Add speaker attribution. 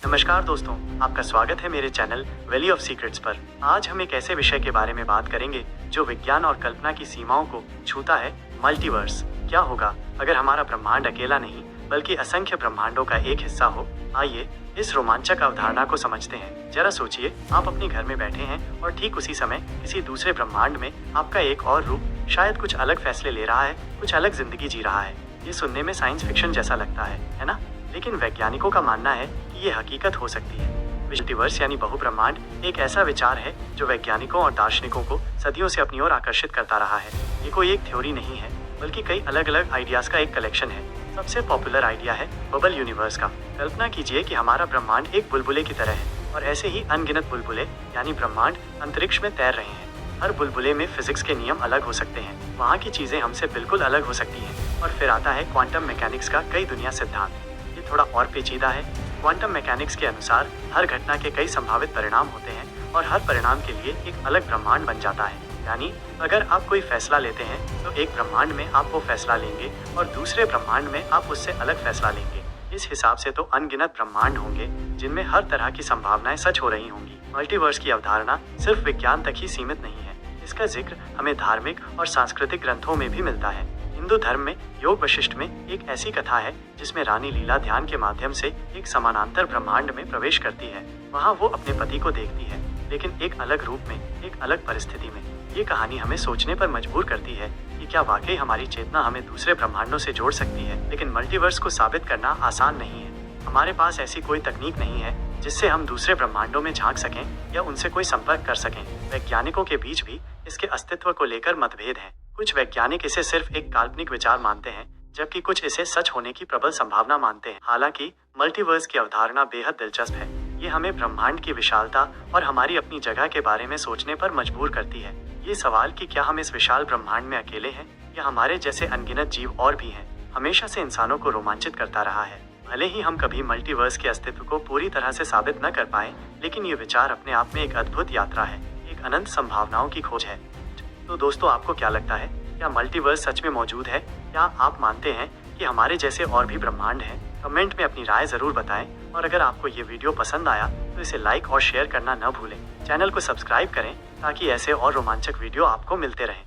Speaker 1: नमस्कार दोस्तों, आपका स्वागत है मेरे चैनल वैली ऑफ सीक्रेट्स पर। आज हम एक ऐसे विषय के बारे में बात करेंगे जो विज्ञान और कल्पना की सीमाओं को छूता है, मल्टीवर्स। क्या होगा अगर हमारा ब्रह्मांड अकेला नहीं बल्कि असंख्य ब्रह्मांडों का एक हिस्सा हो? आइए इस रोमांचक अवधारणा को समझते हैं। जरा सोचिए, आप अपने घर में बैठे हैं और ठीक उसी समय किसी दूसरे ब्रह्मांड में आपका एक और रूप शायद कुछ अलग फैसले ले रहा है, कुछ अलग जिंदगी जी रहा है। ये सुनने में साइंस फिक्शन जैसा लगता है ना? लेकिन वैज्ञानिकों का मानना है कि ये हकीकत हो सकती है। मल्टीवर्स यानी बहुब्रह्मांड एक ऐसा विचार है जो वैज्ञानिकों और दार्शनिकों को सदियों से अपनी ओर आकर्षित करता रहा है। ये कोई एक थ्योरी नहीं है बल्कि कई अलग अलग आइडियाज का एक कलेक्शन है। सबसे पॉपुलर आइडिया है बबल यूनिवर्स का। कल्पना कीजिए कि हमारा ब्रह्मांड एक बुलबुले की तरह है और ऐसे ही अनगिनत बुलबुले यानी ब्रह्मांड अंतरिक्ष में तैर रहे हैं। हर बुलबुले में फिजिक्स के नियम अलग हो सकते हैं, वहाँ की चीजें हमसे बिल्कुल अलग हो सकती हैं। और फिर आता है क्वांटम मैकेनिक्स का कई दुनिया सिद्धांत। ये थोड़ा और पेचीदा है। क्वांटम मैकेनिक्स के अनुसार हर घटना के कई संभावित परिणाम होते हैं और हर परिणाम के लिए एक अलग ब्रह्मांड बन जाता है। यानी अगर आप कोई फैसला लेते हैं तो एक ब्रह्मांड में आप वो फैसला लेंगे और दूसरे ब्रह्मांड में आप उससे अलग फैसला लेंगे। इस हिसाब से तो अनगिनत ब्रह्मांड होंगे जिनमें हर तरह की संभावनाएं सच हो रही होंगी। मल्टीवर्स की अवधारणा सिर्फ विज्ञान तक ही सीमित नहीं है। इसका जिक्र हमें धार्मिक और सांस्कृतिक ग्रंथों में भी मिलता है। हिंदू धर्म में योग वशिष्ठ में एक ऐसी कथा है जिसमें रानी लीला ध्यान के माध्यम से एक समानांतर ब्रह्मांड में प्रवेश करती है। वहाँ वो अपने पति को देखती है, लेकिन एक अलग रूप में, एक अलग परिस्थिति में। ये कहानी हमें सोचने पर मजबूर करती है कि क्या वाकई हमारी चेतना हमें दूसरे ब्रह्मांडों से जोड़ सकती है। लेकिन मल्टीवर्स को साबित करना आसान नहीं है। हमारे पास ऐसी कोई तकनीक नहीं है जिससे हम दूसरे ब्रह्मांडों में झांक सकें या उनसे कोई संपर्क कर सकें। वैज्ञानिकों के बीच भी इसके अस्तित्व को लेकर मतभेद हैं। कुछ वैज्ञानिक इसे सिर्फ एक काल्पनिक विचार मानते हैं, जबकि कुछ इसे सच होने की प्रबल संभावना मानते हैं। हालांकि मल्टीवर्स की अवधारणा बेहद दिलचस्प है। ये हमें ब्रह्मांड की विशालता और हमारी अपनी जगह के बारे में सोचने पर मजबूर करती है। ये सवाल कि क्या हम इस विशाल ब्रह्मांड में अकेले हैं या हमारे जैसे अनगिनत जीव और भी हैं, हमेशा से इंसानों को रोमांचित करता रहा है। भले ही हम कभी मल्टीवर्स के अस्तित्व को पूरी तरह से साबित न कर पाए, लेकिन ये विचार अपने आप में एक अद्भुत यात्रा है, एक अनंत संभावनाओं की खोज है। तो दोस्तों, आपको क्या लगता है? क्या मल्टीवर्स सच में मौजूद है? क्या आप मानते हैं कि हमारे जैसे और भी ब्रह्मांड हैं? कमेंट में अपनी राय जरूर बताएं। और अगर आपको ये वीडियो पसंद आया तो इसे लाइक और शेयर करना न भूलें। चैनल को सब्सक्राइब करें ताकि ऐसे और रोमांचक वीडियो आपको मिलते रहें।